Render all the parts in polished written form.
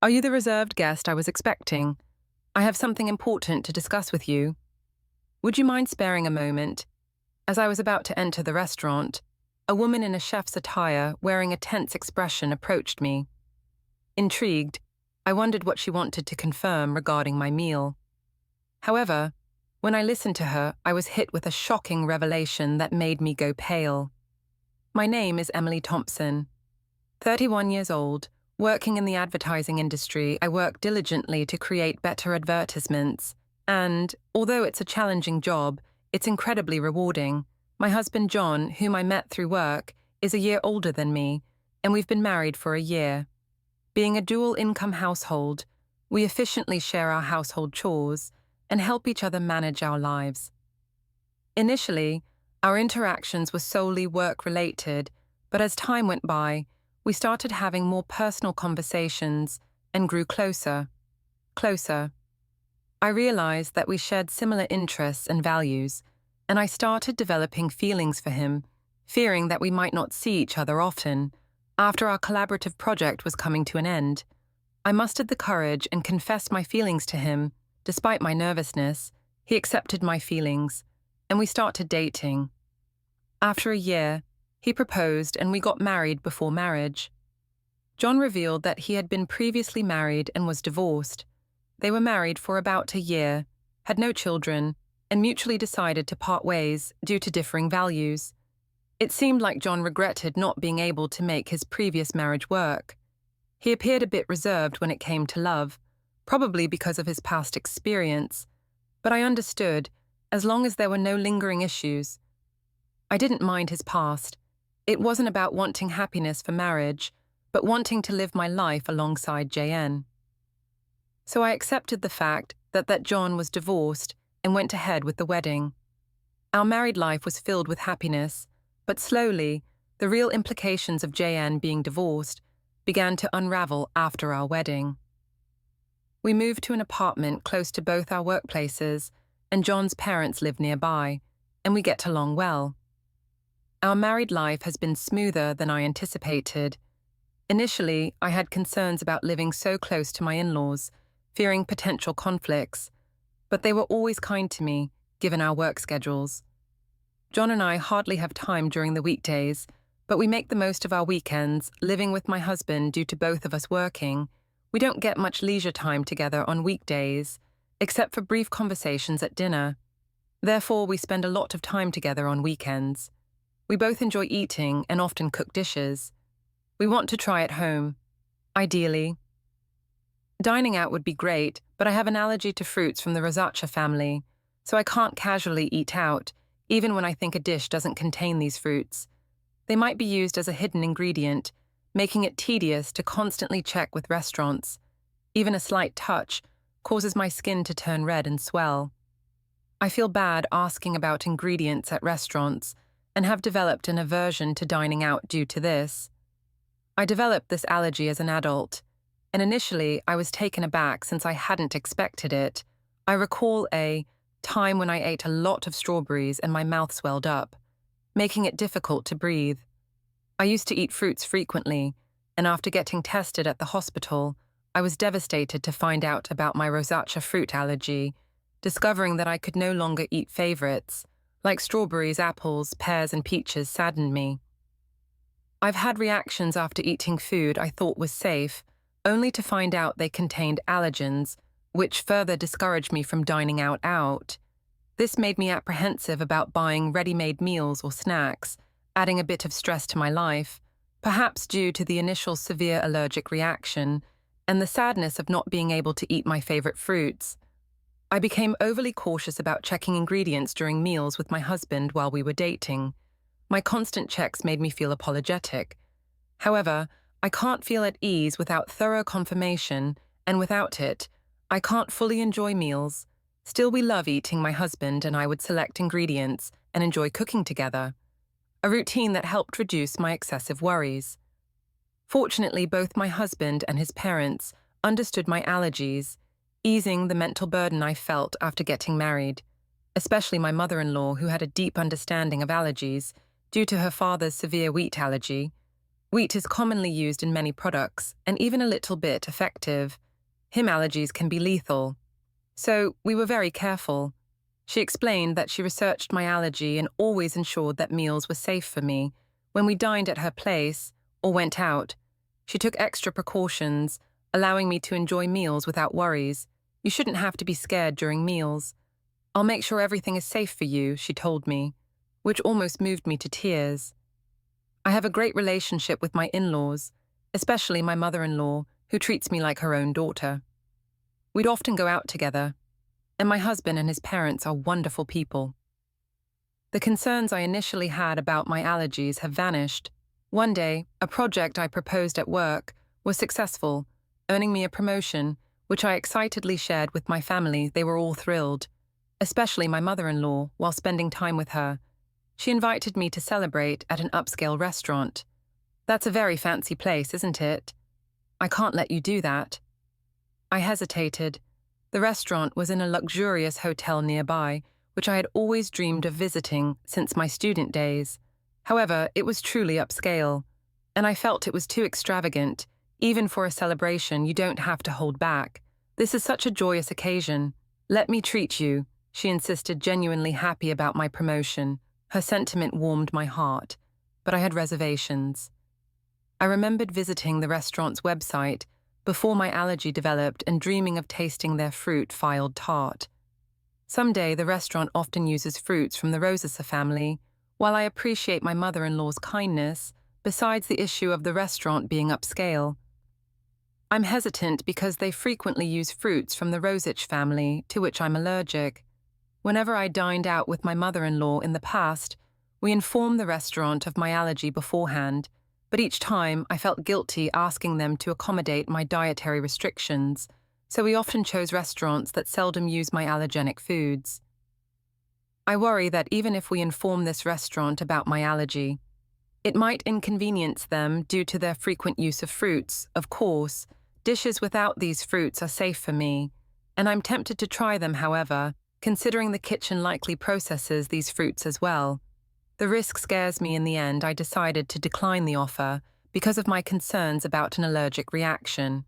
Are you the reserved guest I was expecting? I have something important to discuss with you. Would you mind sparing a moment? As I was about to enter the restaurant, a woman in a chef's attire wearing a tense expression approached me. Intrigued, I wondered what she wanted to confirm regarding my meal. However, when I listened to her, I was hit with a shocking revelation that made me go pale. My name is Emily Thompson. 31 years old, working in the advertising industry, I work diligently to create better advertisements. And, although it's a challenging job, it's incredibly rewarding. My husband John, whom I met through work, is a year older than me, and we've been married for a year. Being a dual-income household, we efficiently share our household chores and help each other manage our lives. Initially, our interactions were solely work-related, but as time went by, we started having more personal conversations and grew closer. I realized that we shared similar interests and values, and I started developing feelings for him, fearing that we might not see each other often. After our collaborative project was coming to an end, I mustered the courage and confessed my feelings to him. Despite my nervousness, he accepted my feelings, and we started dating. After a year, he proposed and we got married before marriage. John revealed that he had been previously married and was divorced. They were married for about a year, had no children, and mutually decided to part ways due to differing values. It seemed like John regretted not being able to make his previous marriage work. He appeared a bit reserved when it came to love, probably because of his past experience, but I understood, as long as there were no lingering issues. I didn't mind his past. It wasn't about wanting happiness for marriage, but wanting to live my life alongside JN. So I accepted the fact that John was divorced and went ahead with the wedding. Our married life was filled with happiness, but slowly, the real implications of JN being divorced began to unravel after our wedding. We moved to an apartment close to both our workplaces, and John's parents live nearby, and we get along well. Our married life has been smoother than I anticipated. Initially, I had concerns about living so close to my in-laws, fearing potential conflicts, but they were always kind to me, given our work schedules. John and I hardly have time during the weekdays, but we make the most of our weekends, living with my husband due to both of us working. We don't get much leisure time together on weekdays, except for brief conversations at dinner. Therefore, we spend a lot of time together on weekends. We both enjoy eating and often cook dishes. We want to try at home, ideally. Dining out would be great, but I have an allergy to fruits from the rosacea family, so I can't casually eat out, even when I think a dish doesn't contain these fruits. They might be used as a hidden ingredient, making it tedious to constantly check with restaurants. Even a slight touch causes my skin to turn red and swell. I feel bad asking about ingredients at restaurants and have developed an aversion to dining out due to this. I developed this allergy as an adult, and initially I was taken aback since I hadn't expected it. I recall a time when I ate a lot of strawberries and my mouth swelled up, making it difficult to breathe. I used to eat fruits frequently, and after getting tested at the hospital, I was devastated to find out about my rosacea fruit allergy, discovering that I could no longer eat favorites, like strawberries, apples, pears, and peaches saddened me. I've had reactions after eating food I thought was safe, only to find out they contained allergens, which further discouraged me from dining out. This made me apprehensive about buying ready-made meals or snacks, adding a bit of stress to my life, perhaps due to the initial severe allergic reaction and the sadness of not being able to eat my favorite fruits. I became overly cautious about checking ingredients during meals with my husband while we were dating. My constant checks made me feel apologetic. However, I can't feel at ease without thorough confirmation, and without it, I can't fully enjoy meals. Still, we love eating. My husband and I would select ingredients and enjoy cooking together, a routine that helped reduce my excessive worries. Fortunately, both my husband and his parents understood my allergies, easing the mental burden I felt after getting married, especially my mother-in-law, who had a deep understanding of allergies due to her father's severe wheat allergy. Wheat is commonly used in many products, and even a little bit effective. Him allergies can be lethal. So we were very careful. She explained that she researched my allergy and always ensured that meals were safe for me. When we dined at her place or went out, she took extra precautions, allowing me to enjoy meals without worries. You shouldn't have to be scared during meals. I'll make sure everything is safe for you, she told me, which almost moved me to tears. I have a great relationship with my in-laws, especially my mother-in-law, who treats me like her own daughter. We'd often go out together, and my husband and his parents are wonderful people. The concerns I initially had about my allergies have vanished. One day, a project I proposed at work was successful, earning me a promotion, which I excitedly shared with my family. They were all thrilled, especially my mother-in-law, while spending time with her. She invited me to celebrate at an upscale restaurant. That's a very fancy place, isn't it? I can't let you do that. I hesitated. The restaurant was in a luxurious hotel nearby, which I had always dreamed of visiting since my student days. However, it was truly upscale, and I felt it was too extravagant. Even for a celebration, you don't have to hold back. This is such a joyous occasion. Let me treat you, she insisted, genuinely happy about my promotion. Her sentiment warmed my heart, but I had reservations. I remembered visiting the restaurant's website before my allergy developed and dreaming of tasting their fruit-filled tart. Someday, the restaurant often uses fruits from the Rosasa family. While I appreciate my mother-in-law's kindness, besides the issue of the restaurant being upscale, I'm hesitant because they frequently use fruits from the Rosich family, to which I'm allergic. Whenever I dined out with my mother-in-law in the past, we informed the restaurant of my allergy beforehand, but each time I felt guilty asking them to accommodate my dietary restrictions, so we often chose restaurants that seldom use my allergenic foods. I worry that even if we inform this restaurant about my allergy, it might inconvenience them due to their frequent use of fruits. Of course, dishes without these fruits are safe for me, and I'm tempted to try them, however, considering the kitchen likely processes these fruits as well. The risk scares me. In the end, I decided to decline the offer because of my concerns about an allergic reaction.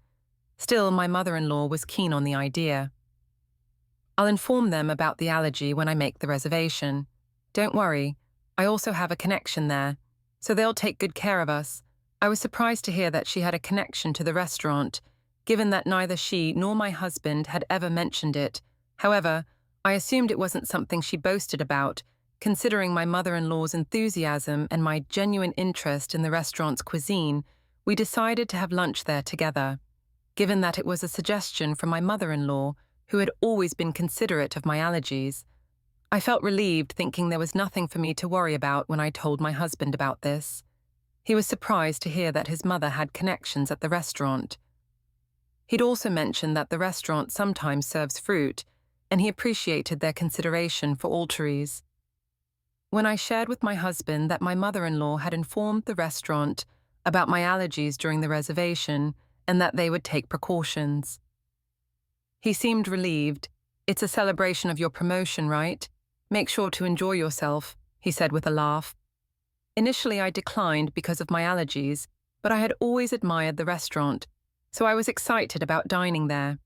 Still, my mother-in-law was keen on the idea. I'll inform them about the allergy when I make the reservation. Don't worry, I also have a connection there, so they'll take good care of us. I was surprised to hear that she had a connection to the restaurant, given that neither she nor my husband had ever mentioned it. However, I assumed it wasn't something she boasted about, considering my mother-in-law's enthusiasm and my genuine interest in the restaurant's cuisine. We decided to have lunch there together. Given that it was a suggestion from my mother-in-law, who had always been considerate of my allergies, I felt relieved, thinking there was nothing for me to worry about when I told my husband about this. He was surprised to hear that his mother had connections at the restaurant. He'd also mentioned that the restaurant sometimes serves fruit, and he appreciated their consideration for alteres. When I shared with my husband that my mother-in-law had informed the restaurant about my allergies during the reservation and that they would take precautions, he seemed relieved. It's a celebration of your promotion, right? Make sure to enjoy yourself, he said with a laugh. Initially, I declined because of my allergies, but I had always admired the restaurant, so I was excited about dining there.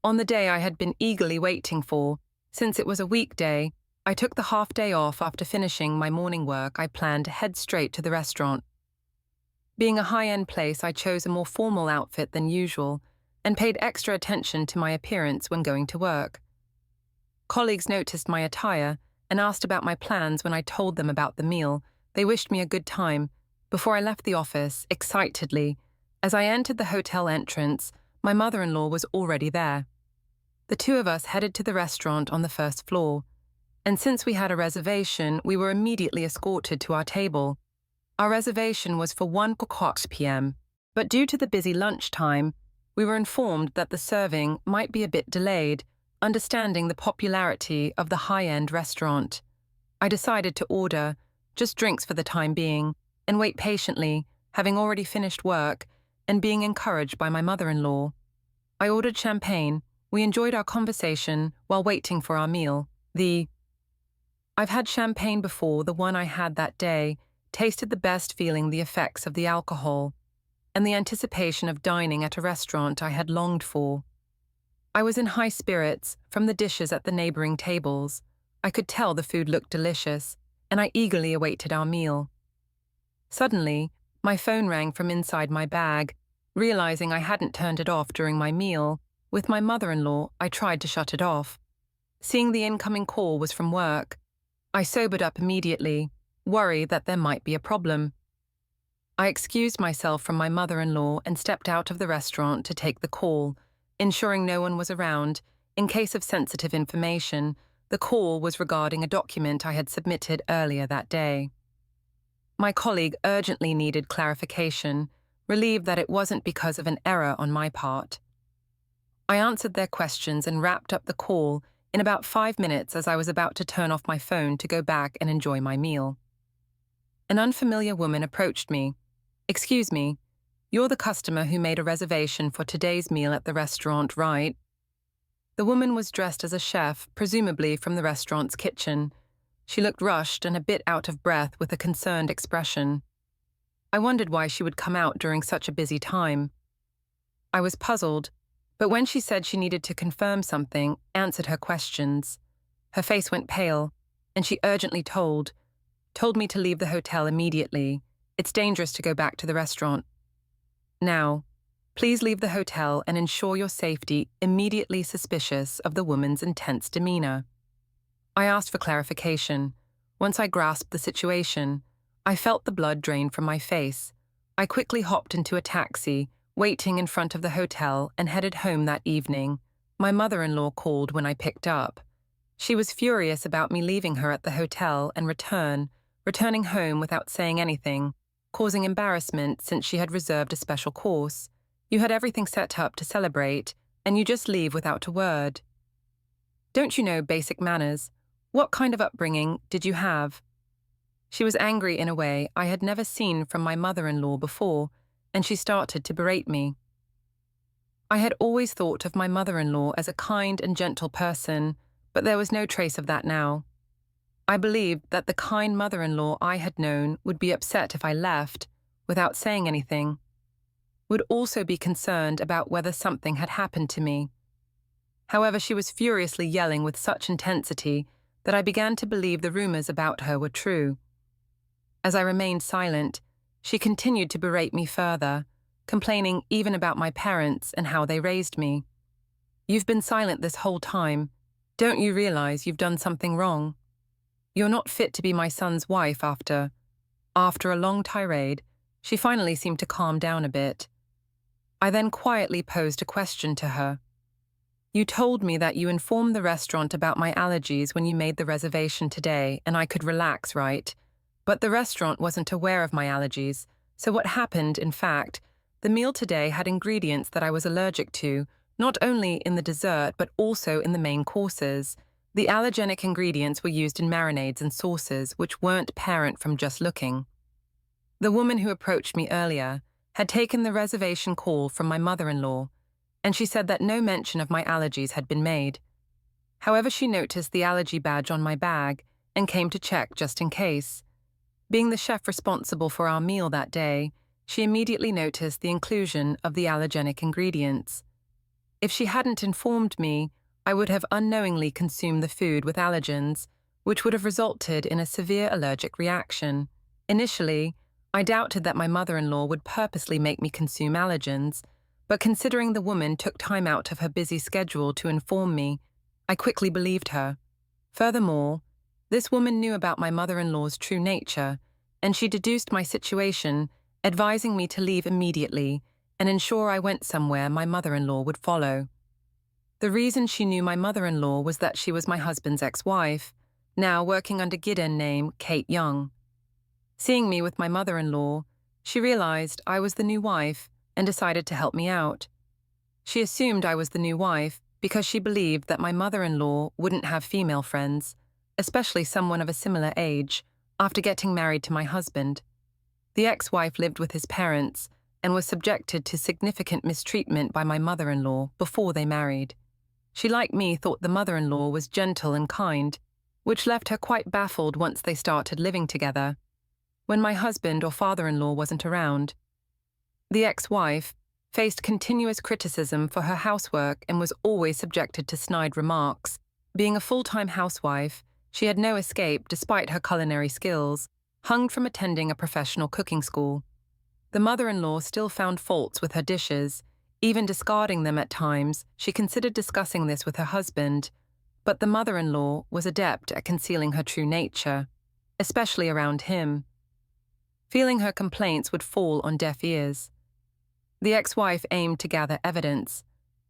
On the day I had been eagerly waiting for, since it was a weekday, I took the half-day off. After finishing my morning work, I planned to head straight to the restaurant. Being a high-end place, I chose a more formal outfit than usual and paid extra attention to my appearance when going to work. Colleagues noticed my attire and asked about my plans when I told them about the meal. They wished me a good time. Before I left the office, excitedly, as I entered the hotel entrance, my mother-in-law was already there. The two of us headed to the restaurant on the first floor, and since we had a reservation, we were immediately escorted to our table. Our reservation was for 1 p.m., but due to the busy lunchtime, we were informed that the serving might be a bit delayed. Understanding the popularity of the high-end restaurant, I decided to order just drinks for the time being and wait patiently, having already finished work and being encouraged by my mother-in-law. I ordered champagne. We enjoyed our conversation while waiting for our meal. I've had champagne before. The one I had that day tasted the best, feeling the effects of the alcohol and the anticipation of dining at a restaurant I had longed for. I was in high spirits from the dishes at the neighboring tables. I could tell the food looked delicious, and I eagerly awaited our meal. Suddenly, my phone rang from inside my bag. Realizing I hadn't turned it off during my meal with my mother-in-law, I tried to shut it off. Seeing the incoming call was from work, I sobered up immediately, worried that there might be a problem. I excused myself from my mother-in-law and stepped out of the restaurant to take the call, ensuring no one was around. In case of sensitive information, the call was regarding a document I had submitted earlier that day. My colleague urgently needed clarification, relieved that it wasn't because of an error on my part. I answered their questions and wrapped up the call in about 5 minutes as I was about to turn off my phone to go back and enjoy my meal. An unfamiliar woman approached me. "Excuse me, you're the customer who made a reservation for today's meal at the restaurant, right?" The woman was dressed as a chef, presumably from the restaurant's kitchen. She looked rushed and a bit out of breath with a concerned expression. I wondered why she would come out during such a busy time. I was puzzled, but when she said she needed to confirm something, answered her questions. Her face went pale, and she urgently told me to leave the hotel immediately. It's dangerous to go back to the restaurant. Now, please leave the hotel and ensure your safety. Immediately suspicious of the woman's intense demeanor. I asked for clarification. Once I grasped the situation, I felt the blood drain from my face. I quickly hopped into a taxi, waiting in front of the hotel, and headed home that evening. My mother-in-law called when I picked up. She was furious about me leaving her at the hotel and returning home without saying anything, causing embarrassment since she had reserved a special course. You had everything set up to celebrate, and you just leave without a word. Don't you know basic manners? What kind of upbringing did you have? She was angry in a way I had never seen from my mother-in-law before, and she started to berate me. I had always thought of my mother-in-law as a kind and gentle person, but there was no trace of that now. I believed that the kind mother-in-law I had known would be upset if I left, without saying anything, would also be concerned about whether something had happened to me. However, she was furiously yelling with such intensity that I began to believe the rumors about her were true. As I remained silent, she continued to berate me further, complaining even about my parents and how they raised me. "You've been silent this whole time. Don't you realize you've done something wrong? You're not fit to be my son's wife." After a long tirade, she finally seemed to calm down a bit. I then quietly posed a question to her. "You told me that you informed the restaurant about my allergies when you made the reservation today, and I could relax, right? But the restaurant wasn't aware of my allergies, so what happened, in fact, the meal today had ingredients that I was allergic to, not only in the dessert but also in the main courses. The allergenic ingredients were used in marinades and sauces, which weren't apparent from just looking." The woman who approached me earlier had taken the reservation call from my mother-in-law, and she said that no mention of my allergies had been made. However, she noticed the allergy badge on my bag and came to check just in case. Being the chef responsible for our meal that day, she immediately noticed the inclusion of the allergenic ingredients. If she hadn't informed me, I would have unknowingly consumed the food with allergens, which would have resulted in a severe allergic reaction. Initially, I doubted that my mother-in-law would purposely make me consume allergens, but considering the woman took time out of her busy schedule to inform me, I quickly believed her. Furthermore, this woman knew about my mother-in-law's true nature, and she deduced my situation, advising me to leave immediately and ensure I went somewhere my mother-in-law would follow. The reason she knew my mother-in-law was that she was my husband's ex-wife, now working under given name Kate Young. Seeing me with my mother-in-law, she realized I was the new wife and decided to help me out. She assumed I was the new wife because she believed that my mother-in-law wouldn't have female friends, especially someone of a similar age, after getting married to my husband. The ex-wife lived with his parents and was subjected to significant mistreatment by my mother-in-law before they married. She, like me, thought the mother-in-law was gentle and kind, which left her quite baffled once they started living together. when my husband or father-in-law wasn't around. The ex-wife faced continuous criticism for her housework and was always subjected to snide remarks. Being a full-time housewife, she had no escape despite her culinary skills, hung from attending a professional cooking school. The mother-in-law still found faults with her dishes, even discarding them at times. She considered discussing this with her husband, but the mother-in-law was adept at concealing her true nature, especially around him. Feeling her complaints would fall on deaf ears. The ex-wife aimed to gather evidence.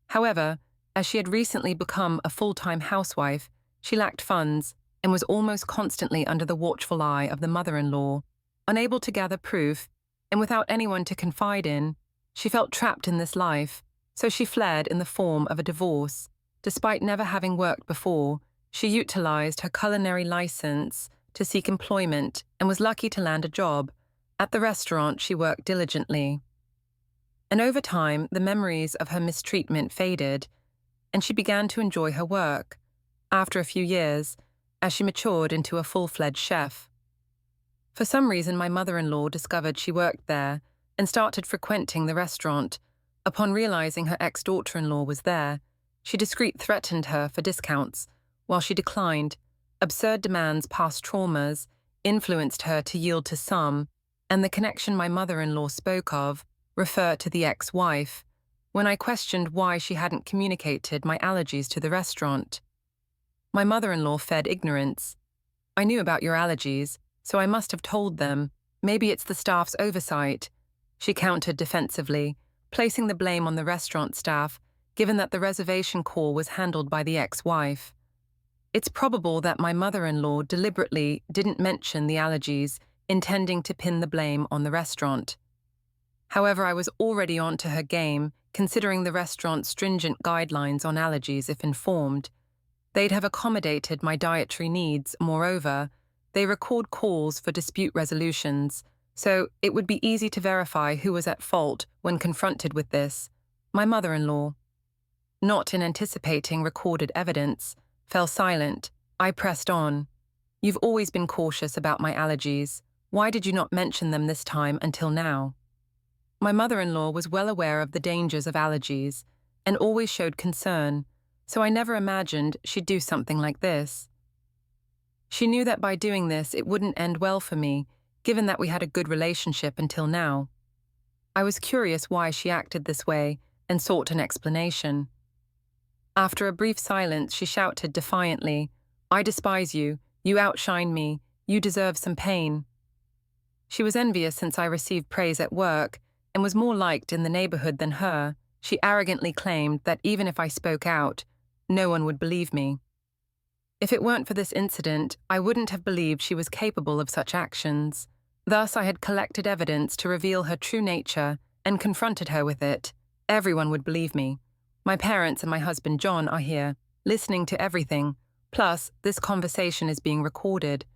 However, as she had recently become a full-time housewife, she lacked funds and was almost constantly under the watchful eye of the mother-in-law. Unable to gather proof, and without anyone to confide in, she felt trapped in this life, so she fled in the form of a divorce. Despite never having worked before, she utilized her culinary license to seek employment and was lucky to land a job. At the restaurant, she worked diligently. And over time, the memories of her mistreatment faded, and she began to enjoy her work, after a few years, as she matured into a full-fledged chef. For some reason, my mother-in-law discovered she worked there and started frequenting the restaurant. Upon realizing her ex-daughter-in-law was there, she discreetly threatened her for discounts. While she declined, absurd demands past traumas influenced her to yield to some, and the connection my mother-in-law spoke of referred to the ex-wife. When I questioned why she hadn't communicated my allergies to the restaurant, my mother-in-law fed ignorance. "I knew about your allergies, so I must have told them. Maybe it's the staff's oversight," she countered defensively, placing the blame on the restaurant staff, given that the reservation call was handled by the ex-wife. It's probable that my mother-in-law deliberately didn't mention the allergies, intending to pin the blame on the restaurant. However, I was already onto her game, considering the restaurant's stringent guidelines on allergies if informed. They'd have accommodated my dietary needs. Moreover, they record calls for dispute resolutions, so it would be easy to verify who was at fault when confronted with this. My mother-in-law, not in anticipating recorded evidence, fell silent. I pressed on. "You've always been cautious about my allergies. Why did you not mention them this time until now?" My mother-in-law was well aware of the dangers of allergies and always showed concern, so I never imagined she'd do something like this. She knew that by doing this it wouldn't end well for me, given that we had a good relationship until now. I was curious why she acted this way and sought an explanation. After a brief silence, she shouted defiantly, "I despise you. You outshine me. You deserve some pain." She was envious since I received praise at work and was more liked in the neighborhood than her. She arrogantly claimed that even if I spoke out, no one would believe me. If it weren't for this incident, I wouldn't have believed she was capable of such actions. Thus, I had collected evidence to reveal her true nature and confronted her with it. Everyone would believe me. My parents and my husband John are here, listening to everything. Plus, this conversation is being recorded.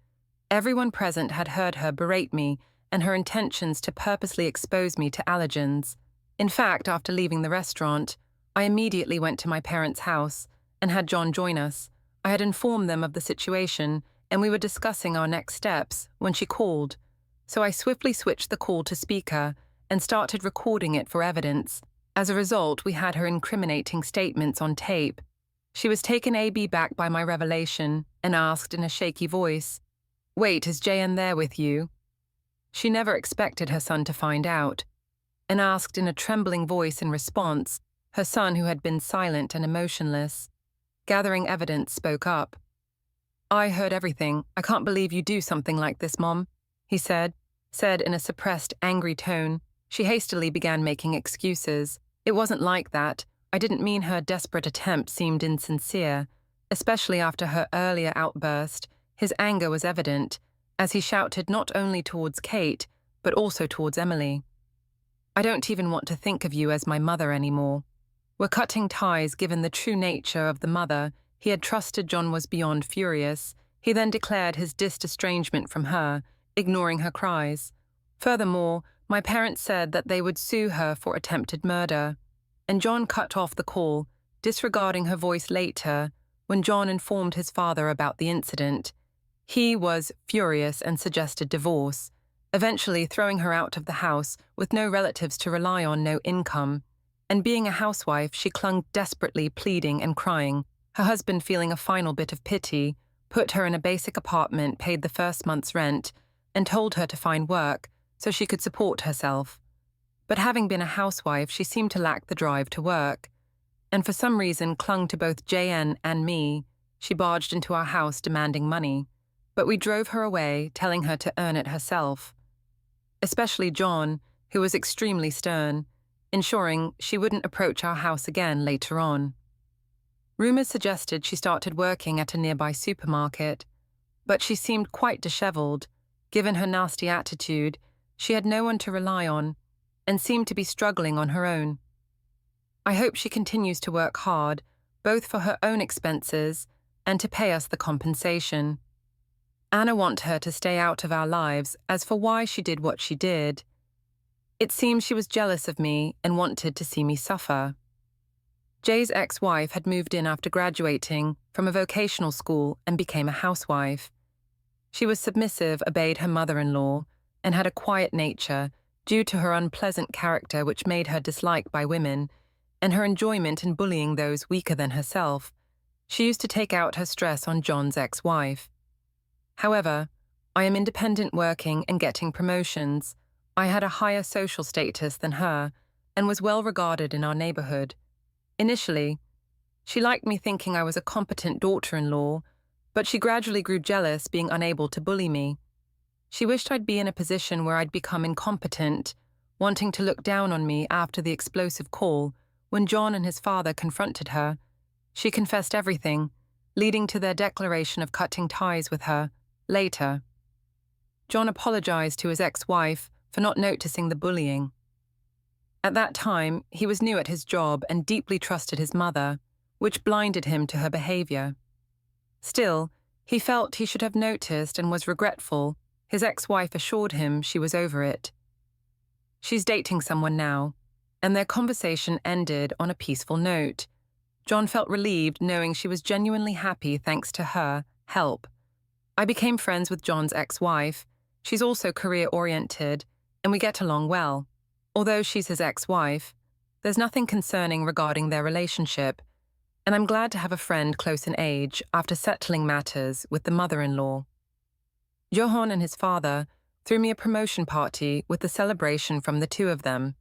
Everyone present had heard her berate me and her intentions to purposely expose me to allergens. In fact, after leaving the restaurant, I immediately went to my parents' house and had John join us. I had informed them of the situation, and we were discussing our next steps when she called. So I swiftly switched the call to speaker and started recording it for evidence. As a result, we had her incriminating statements on tape. She was taken aback by my revelation and asked in a shaky voice, "Wait, is JN there with you?" She never expected her son to find out, and asked in a trembling voice in response. Her son, who had been silent and emotionless, gathering evidence, spoke up. "I heard everything. I can't believe you do something like this, Mom," he said in a suppressed, angry tone. She hastily began making excuses. "It wasn't like that. I didn't mean." Her desperate attempt seemed insincere, especially after her earlier outburst. His anger was evident, as he shouted not only towards Kate, but also towards Emily. "I don't even want to think of you as my mother anymore." We're cutting ties. Given the true nature of the mother he had trusted, John was beyond furious. He then declared his estrangement from her, ignoring her cries. Furthermore, my parents said that they would sue her for attempted murder, and John cut off the call, disregarding her voice later when John informed his father about the incident. He was furious and suggested divorce, eventually throwing her out of the house with no relatives to rely on, no income. And being a housewife, she clung desperately, pleading and crying. Her husband, feeling a final bit of pity, put her in a basic apartment, paid the first month's rent, and told her to find work so she could support herself. But having been a housewife, she seemed to lack the drive to work, and for some reason clung to both JN and me. She barged into our house demanding money, but we drove her away, telling her to earn it herself. Especially John, who was extremely stern, ensuring she wouldn't approach our house again later on. Rumors suggested she started working at a nearby supermarket, but she seemed quite disheveled. Given her nasty attitude, she had no one to rely on and seemed to be struggling on her own. I hope she continues to work hard, both for her own expenses and to pay us the compensation. Anna want her to stay out of our lives as for why she did what she did. It seems she was jealous of me and wanted to see me suffer. Jay's ex-wife had moved in after graduating from a vocational school and became a housewife. She was submissive, obeyed her mother-in-law, and had a quiet nature due to her unpleasant character which made her disliked by women, and her enjoyment in bullying those weaker than herself. She used to take out her stress on John's ex-wife. However, I am independent, working and getting promotions. I had a higher social status than her and was well regarded in our neighborhood. Initially, she liked me thinking I was a competent daughter-in-law, but she gradually grew jealous, being unable to bully me. She wished I'd be in a position where I'd become incompetent, wanting to look down on me after the explosive call when John and his father confronted her. She confessed everything, leading to their declaration of cutting ties with her later. John apologized to his ex-wife for not noticing the bullying. At that time, he was new at his job and deeply trusted his mother, which blinded him to her behavior. Still, he felt he should have noticed and was regretful. His ex-wife assured him she was over it. She's dating someone now, and their conversation ended on a peaceful note. John felt relieved knowing she was genuinely happy thanks to her help. I became friends with John's ex-wife. She's also career-oriented, and we get along well. Although she's his ex-wife, there's nothing concerning regarding their relationship, and I'm glad to have a friend close in age after settling matters with the mother-in-law. Johan and his father threw me a promotion party with the celebration from the two of them.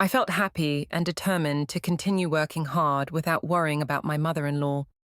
I felt happy and determined to continue working hard without worrying about my mother-in-law.